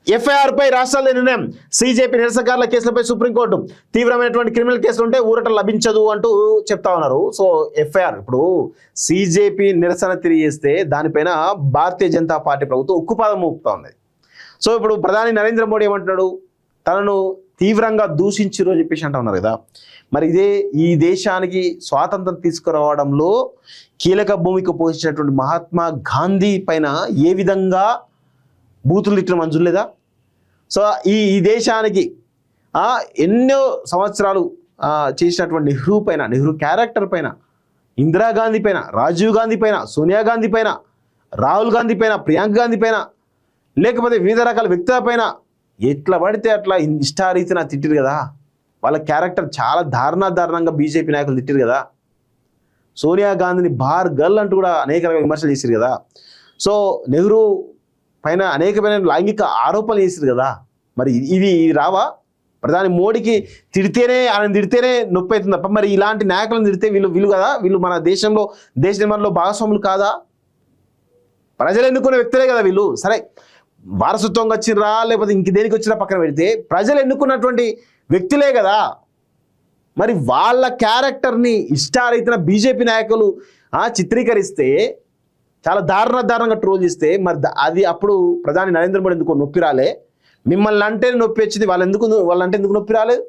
FIR పై రాష్ట్రాల నిర్ణయం. CJP నిరసనకారుల కేసులపై supreme court తీవ్రమైనటువంటి క్రిమినల్ కేసులు ఉంటే ఊరట లభించదు అంటూ చెప్తా ఉన్నారు. సో ఎఫ్ఐఆర్ ఇప్పుడు సీజేపీ నిరసన తెలియజేస్తే దానిపైన భారతీయ జనతా పార్టీ ప్రభుత్వం ఉక్కుపాదం మోపుతా ఉన్నది. సో ఇప్పుడు ప్రధాని నరేంద్ర మోడీ ఏమంటున్నాడు, తనను తీవ్రంగా దూషించారు అని చెప్పేసి అంటా ఉన్నారు కదా. మరి ఈ దేశానికి స్వాతంత్రం తీసుకురావడంలో కీలక భూమిక పోషించినటువంటి మహాత్మా గాంధీ పైన ఏ విధంగా బూతులు తిట్టిన మంజూరు లేదా? సో ఈ దేశానికి ఎన్నో సంవత్సరాలు చేసినటువంటి నెహ్రూ పైన, నెహ్రూ క్యారెక్టర్ పైన, ఇందిరాగాంధీ పైన, రాజీవ్ గాంధీ పైన, సోనియా గాంధీ పైన, రాహుల్ గాంధీ పైన, ప్రియాంక గాంధీ పైన, లేకపోతే వివిధ రకాల వ్యక్తుల పైన ఎట్లా పడితే అట్లా ఇష్టారీతిన తిట్టిరు కదా. వాళ్ళ క్యారెక్టర్ చాలా దారుణంగా బీజేపీ నాయకులు తిట్టిరు కదా. సోనియా గాంధీని బార్ గర్ల్ అంటూ కూడా అనేక రకాల విమర్శలు చేశారు కదా. సో నెహ్రూ పైన అనేకమైన లైంగిక ఆరోపణలు చేశారు కదా. మరి ఇవి రావా? ప్రధాని మోడీకి ఆయన తిడితేనే నొప్పి అవుతుంది తప్ప మరి ఇలాంటి నాయకులను తిడితే వీళ్ళు కదా, వీళ్ళు మన దేశంలో దేశ నిర్మాణంలో భాగస్వాములు కాదా? ప్రజలు ఎన్నుకునే వ్యక్తులే కదా వీళ్ళు. సరే వారసత్వంగా వచ్చిర్రా లేకపోతే ఇంక దేనికి వచ్చినా పక్కన పెడితే ప్రజలు ఎన్నుకున్నటువంటి వ్యక్తులే కదా. మరి వాళ్ళ క్యారెక్టర్ని ఇష్టారీతిన బీజేపీ నాయకులు చిత్రీకరిస్తే, చాలా దారుణంగా ట్రోల్ చేస్తే మరి అది అప్పుడు ప్రధాని నరేంద్ర మోడీ ఎందుకు నొప్పి రాలే? మిమ్మల్ని అంటే నొప్పి వచ్చింది, వాళ్ళంటే ఎందుకు నొప్పి రాలేదు?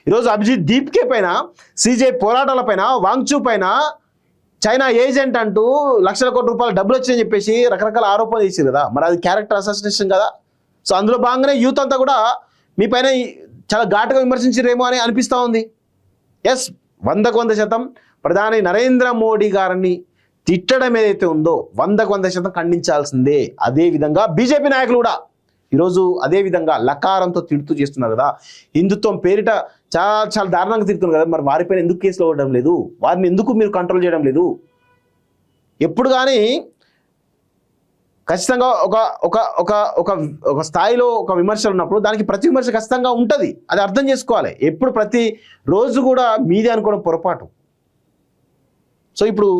ఈరోజు అభిజిత్ దీప్కే పైన, సీజే పోరాటాల పైన, వాంగ్చూ పైన చైనా ఏజెంట్ అంటూ లక్షల కోట్ల రూపాయలు డబ్బులు వచ్చాయని చెప్పేసి రకరకాల ఆరోపణలు చేశారు కదా. మరి అది క్యారెక్టర్ అసాసినేషన్ కదా. సో అందులో భాగంగానే యూత్ అంతా కూడా మీ పైన చాలా ఘాటుగా విమర్శించారేమో అని అనిపిస్తూ ఉంది. ఎస్, 100% ప్రధాని నరేంద్ర మోడీ గారిని తిట్టడం ఏదైతే ఉందో 100% ఖండించాల్సిందే. అదేవిధంగా బీజేపీ నాయకులు కూడా ఈరోజు అదేవిధంగా లకారంతో తిడుతూ చేస్తున్నారు కదా. హిందుత్వం పేరిట చాలా దారుణంగా తిడుతున్నారు కదా. మరి వారిపైన ఎందుకు కేసులు అవ్వడం లేదు? వారిని ఎందుకు మీరు కంట్రోల్ చేయడం లేదు? ఎప్పుడు కానీ ఖచ్చితంగా ఒక స్థాయిలో ఒక విమర్శలు ఉన్నప్పుడు దానికి ప్రతి విమర్శ ఖచ్చితంగా ఉంటుంది. అది అర్థం చేసుకోవాలి. ఎప్పుడు ప్రతి రోజు కూడా మీదే అనుకోవడం పొరపాటు. సో ఇప్పుడు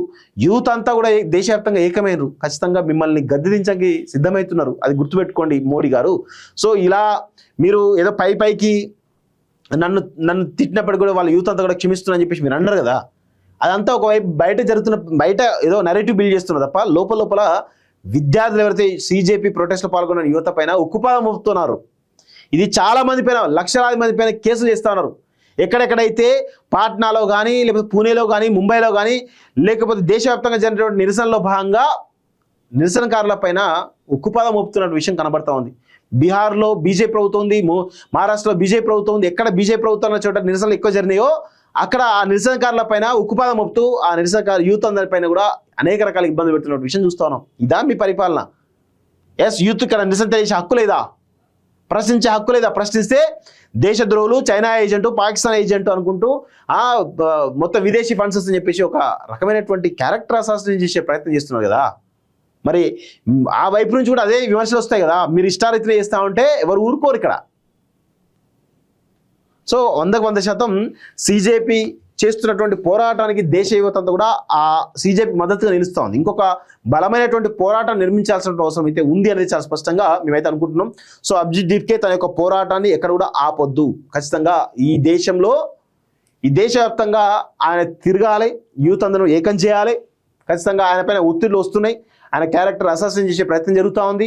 యూత్ అంతా కూడా దేశవ్యాప్తంగా ఏకమైనరు, ఖచ్చితంగా మిమ్మల్ని గద్దెదించడానికి సిద్ధమవుతున్నారు. అది గుర్తుపెట్టుకోండి మోడీ గారు. సో ఇలా మీరు ఏదో పైకి నన్ను తిట్టినప్పటికీ కూడా వాళ్ళ యూత్ అంతా కూడా క్షమిస్తున్నారని చెప్పేసి మీరు అన్నారు కదా. అదంతా ఒకవైపు బయట ఏదో నెరేటివ్ బిల్డ్ చేస్తున్నారు తప్ప లోపల విద్యార్థులు ఎవరైతే సీజేపీ ప్రొటెస్ట్లో పాల్గొన్న యువత పైన ఉక్కుపాదం మోపుతున్నారు. ఇది చాలా మంది పైన, లక్షలాది మంది పైన కేసులు చేస్తూ ఉన్నారు. ఎక్కడెక్కడైతే పాట్నాలో కానీ, లేకపోతే పూణేలో కానీ, ముంబైలో కానీ, లేకపోతే దేశవ్యాప్తంగా జరిగినటువంటి నిరసనలో భాగంగా నిరసనకారుల పైన ఉక్కుపాదం మోపుతున్న విషయం కనబడతా ఉంది. బీహార్లో బీజేపీ ప్రభుత్వం ఉంది, మహారాష్ట్రలో బీజేపీ ప్రభుత్వం ఉంది. ఎక్కడ బీజేపీ ప్రభుత్వం ఉన్న చోట నిరసనలు ఎక్కువ జరిగినాయో అక్కడ ఆ నిరసనకారుల పైన ఉక్కుపాదం మోపుతూ ఆ నిరసనకారు యూత్ అందరిపైన కూడా అనేక రకాల ఇబ్బంది పెడుతున్న విషయం చూస్తా ఉన్నాం. ఇదా మీ పరిపాలన? ఎస్, యూత్ ఇక్కడ నిరసన తెలిసే హక్కు లేదా? ప్రశ్నించే హక్కు లేదా? ప్రశ్నిస్తే దేశద్రోహులు, చైనా ఏజెంటు, పాకిస్తాన్ ఏజెంటు అనుకుంటూ మొత్తం విదేశీ ఫండ్స్ అని చెప్పేసి ఒక రకమైనటువంటి క్యారెక్టర్ అసాసినేషన్ చేసే ప్రయత్నం చేస్తున్నారు కదా. మరి ఆ వైపు నుంచి కూడా అదే విమర్శలు వస్తాయి కదా. మీరు ఇష్టారీతిలో చేస్తా ఉంటే ఎవరు ఊరుకోరు ఇక్కడ. సో 100% సీజేపీ చేస్తున్నటువంటి పోరాటానికి దేశ యువత అంతా కూడా ఆ సీజేపీ మద్దతుగా నిలుస్తూ ఉంది. ఇంకొక బలమైనటువంటి పోరాటం నిర్మించాల్సిన అవసరం అయితే ఉంది అనేది చాలా స్పష్టంగా మేమైతే అనుకుంటున్నాం. సో అభిజిత్ దీప్కే తన యొక్క పోరాటాన్ని ఎక్కడ కూడా ఆపొద్దు. ఖచ్చితంగా ఈ దేశవ్యాప్తంగా ఆయన తిరగాలి, యూత్ అందరూ ఏకం చేయాలి. ఖచ్చితంగా ఆయన పైన ఒత్తిడిలు వస్తున్నాయి. ఆయన క్యారెక్టర్ అసాసినేట్ చేసే ప్రయత్నం జరుగుతూ ఉంది.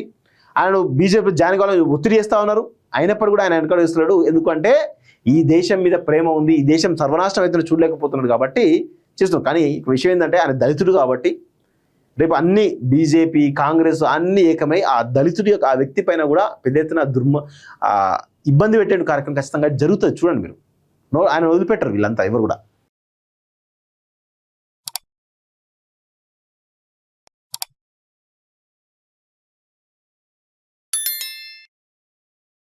ఆయనను బీజేపీ జాయిన్ కావాలని ఒత్తిడి చేస్తూ ఉన్నారు. అయినప్పుడు కూడా ఆయన వెనకాల వేస్తున్నాడు. ఎందుకంటే ఈ దేశం మీద ప్రేమ ఉంది, ఈ దేశం సర్వనాశనం అయితే చూడలేకపోతున్నాడు కాబట్టి చేస్తున్నాం. కానీ విషయం ఏంటంటే ఆయన దళితుడు కాబట్టి రేపు అన్ని బీజేపీ, కాంగ్రెస్ అన్ని ఏకమై ఆ దళితుడి యొక్క ఆ వ్యక్తి పైన కూడా పెద్ద ఎత్తున ఇబ్బంది పెట్టే కార్యక్రమం ఖచ్చితంగా జరుగుతుంది. చూడండి మీరు, ఆయన వదిలిపెట్టరు వీళ్ళంతా ఎవరు కూడా.